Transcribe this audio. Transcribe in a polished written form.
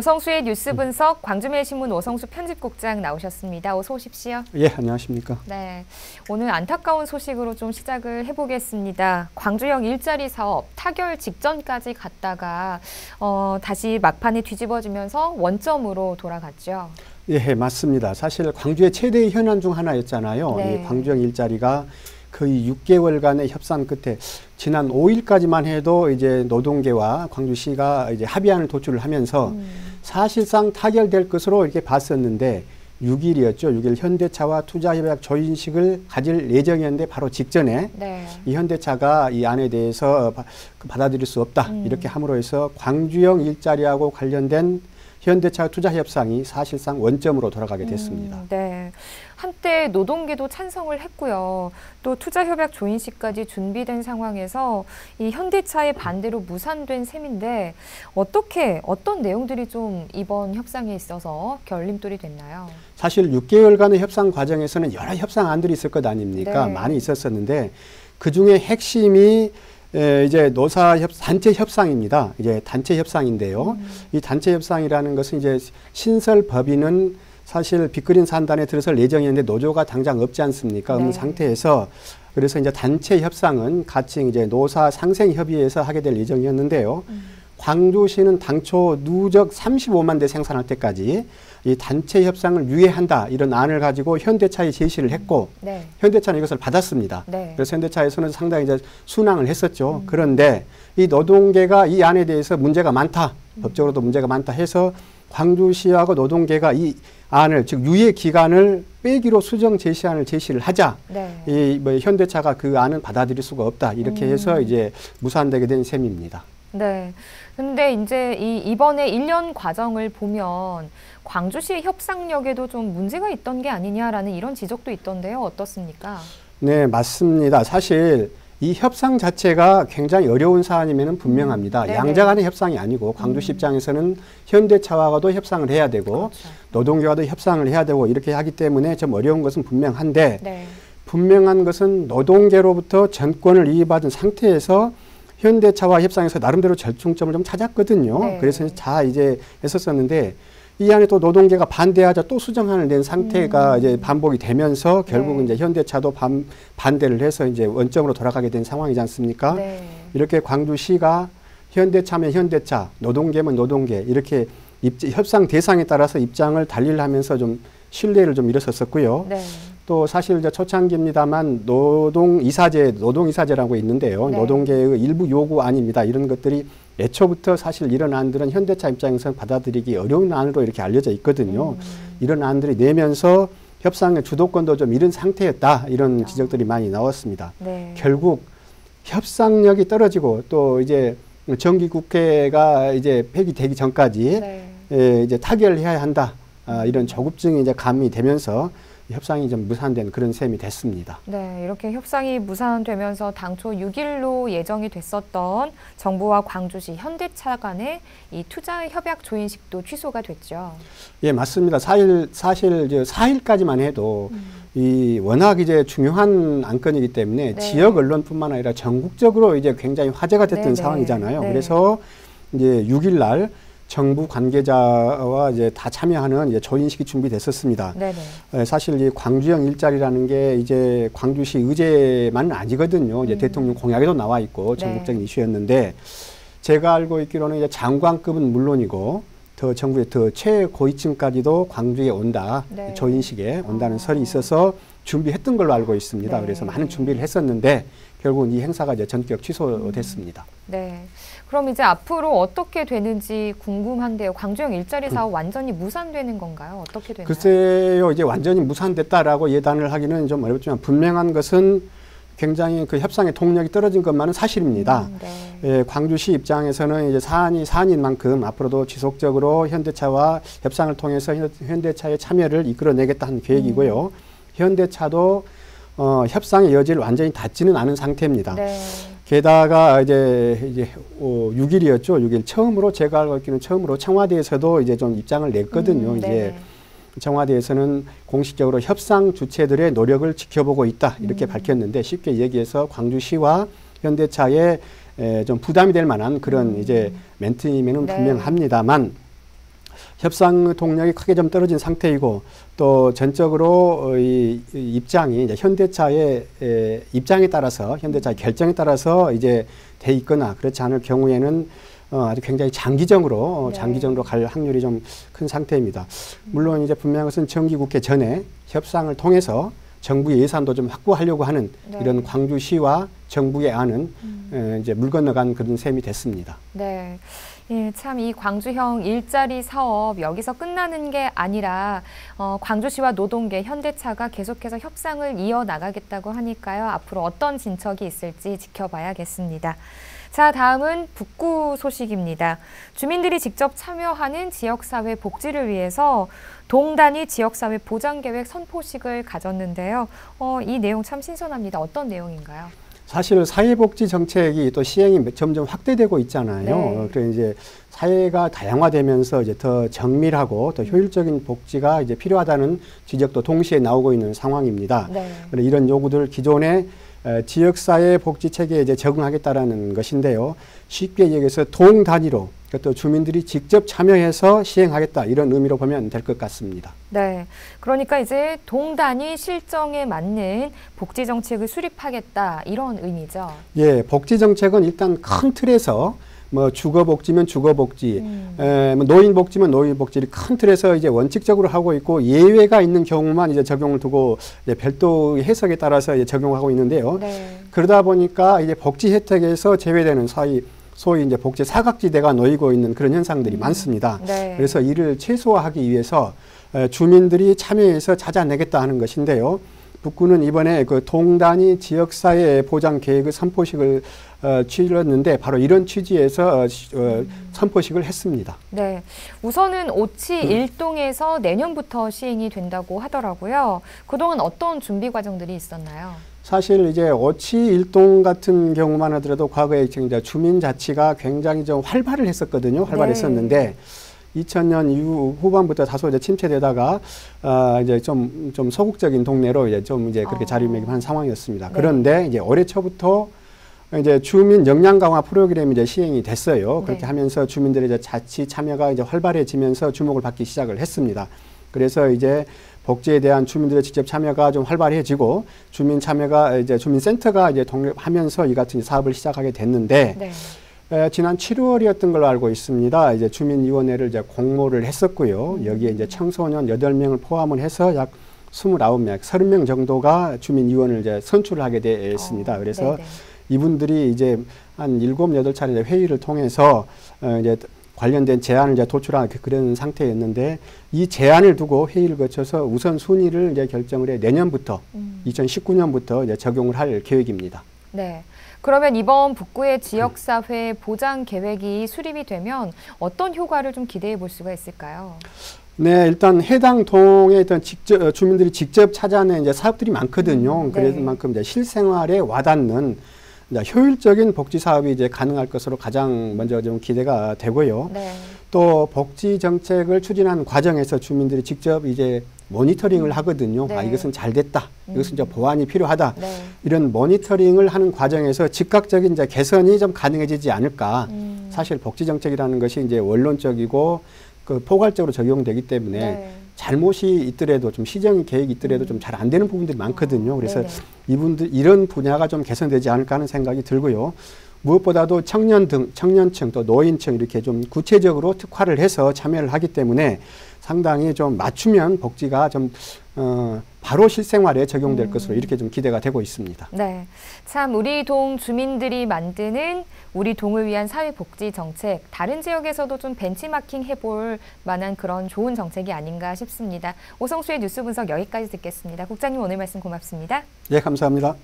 오성수의 뉴스 분석, 광주매일신문 오성수 편집국장 나오셨습니다. 어서 오십시오. 예, 안녕하십니까. 네, 오늘 안타까운 소식으로 좀 시작을 해보겠습니다. 광주형 일자리 사업 타결 직전까지 갔다가 다시 막판에 뒤집어지면서 원점으로 돌아갔죠. 예, 맞습니다. 사실 광주의 최대의 현안 중 하나였잖아요. 네. 이 광주형 일자리가 거의 6개월간의 협상 끝에 지난 5일까지만 해도 이제 노동계와 광주시가 이제 합의안을 도출을 하면서 사실상 타결될 것으로 이렇게 봤었는데 6일이었죠. 6일 현대차와 투자협약 조인식을 가질 예정이었는데 바로 직전에 네. 이 현대차가 이 안에 대해서 받아들일 수 없다. 이렇게 함으로 해서 광주형 일자리하고 관련된 현대차 투자 협상이 사실상 원점으로 돌아가게 됐습니다. 네, 한때 노동계도 찬성을 했고요. 또 투자협약 조인식까지 준비된 상황에서 이 현대차의 반대로 무산된 셈인데 어떤 내용들이 좀 이번 협상에 있어서 결림돌이 됐나요? 사실 6개월간의 협상 과정에서는 여러 협상안들이 있을 것 아닙니까? 네. 많이 있었었는데 그중에 핵심이 이제 단체 협상입니다. 이제 단체 협상인데요. 이 단체 협상이라는 것은 이제 신설 법인은 사실 빅그린 산단에 들어설 예정이었는데 노조가 당장 없지 않습니까? 없는 네. 상태에서 그래서 이제 단체 협상은 같이 이제 노사 상생 협의회에서 하게 될 예정이었는데요. 광주시는 당초 누적 35만 대 생산할 때까지 이 단체 협상을 유예한다 이런 안을 가지고 현대차에 제시를 했고 네. 현대차는 이것을 받았습니다. 네. 그래서 현대차에서는 상당히 이제 순항을 했었죠. 그런데 이 노동계가 이 안에 대해서 문제가 많다, 법적으로도 문제가 많다 해서 광주시하고 노동계가 이 안을 즉 유예 기간을 빼기로 수정 제시안을 제시를 하자. 네. 이 뭐 현대차가 그 안은 받아들일 수가 없다 이렇게 해서 이제 무산되게 된 셈입니다. 네. 근데 이제 이번에 1년 과정을 보면 광주시의 협상력에도 좀 문제가 있던 게 아니냐라는 이런 지적도 있던데요. 어떻습니까? 네, 맞습니다. 사실 이 협상 자체가 굉장히 어려운 사안임에는 분명합니다. 네네. 양자 간의 협상이 아니고 광주시 입장에서는 현대차와도 협상을 해야 되고 그렇죠. 노동계와도 협상을 해야 되고 이렇게 하기 때문에 좀 어려운 것은 분명한데 네. 분명한 것은 노동계로부터 전권을 이의받은 상태에서 현대차와 협상에서 나름대로 절충점을 좀 찾았거든요. 네. 그래서 이제 했었었는데 이 안에 또 노동계가 반대하자 또 수정안을 낸 상태가 이제 반복이 되면서 결국은 네. 이제 현대차도 반대를 해서 이제 원점으로 돌아가게 된 상황이지 않습니까? 네. 이렇게 광주시가 현대차면 현대차, 노동계면 노동계 이렇게 협상 대상에 따라서 입장을 달리하면서 좀 신뢰를 좀 잃었었고요. 네. 또 사실 이제 초창기입니다만 노동이사제라고 있는데요. 네. 노동계의 일부 요구안입니다. 이런 것들이 애초부터 사실 이런 안들은 현대차 입장에서는 받아들이기 어려운 안으로 이렇게 알려져 있거든요. 이런 안들이 내면서 협상의 주도권도 좀 잃은 상태였다. 이런 지적들이 많이 나왔습니다. 네. 결국 협상력이 떨어지고 또 이제 정기국회가 이제 폐기되기 전까지 네. 이제 타결해야 한다. 이런 조급증이 이제 가미되면서 협상이 좀 무산된 그런 셈이 됐습니다. 네, 이렇게 협상이 무산되면서 당초 6일로 예정이 됐었던 정부와 광주시 현대차 간의 이 투자 협약 조인식도 취소가 됐죠. 예, 맞습니다. 사실 이제 4일까지만 해도 이 워낙 이제 중요한 안건이기 때문에 네. 지역 언론뿐만 아니라 전국적으로 이제 굉장히 화제가 됐던 네네. 상황이잖아요. 네. 그래서 이제 6일 날 정부 관계자와 이제 다 참여하는 이제 조인식이 준비됐었습니다. 네네. 사실 이 광주형 일자리라는 게 이제 광주시 의제만은 아니거든요. 이제 대통령 공약에도 나와 있고 전국적인 이슈였는데 제가 알고 있기로는 이제 장관급은 물론이고 더 정부의 더 최고위층까지도 광주에 온다, 네. 조인식에 온다는 설이 있어서 준비했던 걸로 알고 있습니다. 네. 그래서 많은 준비를 했었는데 결국은 이 행사가 이제 전격 취소됐습니다. 네. 그럼 이제 앞으로 어떻게 되는지 궁금한데요. 광주형 일자리 사업 완전히 무산되는 건가요? 어떻게 되나요? 글쎄요, 이제 완전히 무산됐다라고 예단을 하기는 좀 어렵지만 분명한 것은 굉장히 그 협상의 동력이 떨어진 것만은 사실입니다. 네. 예, 광주시 입장에서는 이제 사안인 만큼 앞으로도 지속적으로 현대차와 협상을 통해서 현대차의 참여를 이끌어내겠다 하는 계획이고요. 현대차도 협상의 여지를 완전히 닫지는 않은 상태입니다. 네. 게다가 이제 6일이었죠. 6일 처음으로 제가 알고 있기는 처음으로 청와대에서도 이제 좀 입장을 냈거든요. 이제 청와대에서는 공식적으로 협상 주체들의 노력을 지켜보고 있다 이렇게 밝혔는데 쉽게 얘기해서 광주시와 현대차에 좀 부담이 될 만한 그런 이제 멘트이면은 네. 분명합니다만 협상 동력이 크게 좀 떨어진 상태이고 또 전적으로 이 입장이 이제 현대차의 입장에 따라서 현대차의 결정에 따라서 이제 돼 있거나 그렇지 않을 경우에는 아주 굉장히 장기적으로 갈 확률이 좀 큰 상태입니다. 물론 이제 분명한 것은 정기국회 전에 협상을 통해서 정부의 예산도 좀 확보하려고 하는 이런 광주시와 정부의 안은 이제 물 건너간 그런 셈이 됐습니다. 네. 예, 참 이 광주형 일자리 사업 여기서 끝나는 게 아니라 광주시와 노동계, 현대차가 계속해서 협상을 이어나가겠다고 하니까요. 앞으로 어떤 진척이 있을지 지켜봐야겠습니다. 자, 다음은 북구 소식입니다. 주민들이 직접 참여하는 지역사회 복지를 위해서 동단위 지역사회 보장계획 선포식을 가졌는데요. 이 내용 참 신선합니다. 어떤 내용인가요? 사실 사회복지 정책이 또 시행이 점점 확대되고 있잖아요. 네. 그래서 이제 사회가 다양화되면서 이제 더 정밀하고 더 효율적인 복지가 이제 필요하다는 지적도 동시에 나오고 있는 상황입니다. 네. 이런 요구들 기존의 지역사회 복지 체계에 이제 적응하겠다라는 것인데요. 쉽게 얘기해서 동 단위로 또 주민들이 직접 참여해서 시행하겠다 이런 의미로 보면 될 것 같습니다. 네, 그러니까 이제 동 단위 실정에 맞는 복지 정책을 수립하겠다 이런 의미죠. 예, 복지 정책은 일단 큰 틀에서 뭐 주거복지면 주거복지, 뭐 노인복지면 노인복지를 큰 틀에서 이제 원칙적으로 하고 있고 예외가 있는 경우만 이제 적용을 두고 이제 별도 해석에 따라서 이제 적용하고 있는데요. 네. 그러다 보니까 이제 복지 혜택에서 제외되는 소위 이제 복지 사각지대가 놓이고 있는 그런 현상들이 많습니다. 네. 그래서 이를 최소화하기 위해서 주민들이 참여해서 찾아내겠다 하는 것인데요. 북구는 이번에 그 동단위 지역사회 보장 계획의 선포식을 치렀는데 바로 이런 취지에서 선포식을 했습니다. 네, 우선은 오치 일동에서 내년부터 시행이 된다고 하더라고요. 그동안 어떤 준비 과정들이 있었나요? 사실 이제 오치 일동 같은 경우만 하더라도 과거에 이제 주민자치가 굉장히 좀 활발을 했었거든요. 활발했었는데 네. 2000년 이후 후반부터 다소 이제 침체되다가 이제 좀 소극적인 동네로 이제 그렇게 자리매김한 상황이었습니다. 네. 그런데 이제 올해 초부터 이제 주민 역량 강화 프로그램이 이제 시행이 됐어요. 그렇게 네. 하면서 주민들의 이제 자치 참여가 이제 활발해지면서 주목을 받기 시작을 했습니다. 그래서 이제 복지에 대한 주민들의 직접 참여가 좀 활발해지고 주민 참여가 이제 주민센터가 이제 독립하면서 이 같은 사업을 시작하게 됐는데 네. 지난 7월이었던 걸로 알고 있습니다. 이제 주민위원회를 이제 공모를 했었고요. 여기에 이제 청소년 8명을 포함을 해서 약 29명, 30명 정도가 주민위원을 이제 선출을 하게 됐습니다. 그래서 네네. 이분들이 이제 한 7, 8차례 회의를 통해서 이제 관련된 제안을 이제 도출한 그런 상태였는데 이 제안을 두고 회의를 거쳐서 우선 순위를 이제 결정을 해 내년부터 2019년부터 이제 적용을 할 계획입니다. 네. 그러면 이번 북구의 지역사회 보장 계획이 수립이 되면 어떤 효과를 좀 기대해 볼 수가 있을까요? 네, 일단 해당 동에 일단 주민들이 직접 찾아낸 이제 사업들이 많거든요. 네. 그래서 만큼 이제 실생활에 와닿는 이제 효율적인 복지 사업이 이제 가능할 것으로 가장 먼저 좀 기대가 되고요. 네. 또 복지 정책을 추진하는 과정에서 주민들이 직접 이제 모니터링을 하거든요. 네. 아, 이것은 잘 됐다. 이것은 좀 보완이 필요하다. 네. 이런 모니터링을 하는 과정에서 즉각적인 이제 개선이 좀 가능해지지 않을까. 사실 복지 정책이라는 것이 이제 원론적이고 그 포괄적으로 적용되기 때문에 네. 잘못이 있더라도 좀 시정 계획이 있더라도 좀 잘 안 되는 부분들이 많거든요. 그래서 네네. 이런 분야가 좀 개선되지 않을까 하는 생각이 들고요. 무엇보다도 청년층 또 노인층 이렇게 좀 구체적으로 특화를 해서 참여를 하기 때문에 상당히 좀 맞추면 복지가 좀 바로 실생활에 적용될 것으로 이렇게 좀 기대가 되고 있습니다. 네, 참 우리 동 주민들이 만드는 우리 동을 위한 사회복지 정책, 다른 지역에서도 좀 벤치마킹 해볼 만한 그런 좋은 정책이 아닌가 싶습니다. 오성수의 뉴스 분석 여기까지 듣겠습니다. 국장님 오늘 말씀 고맙습니다. 예, 감사합니다.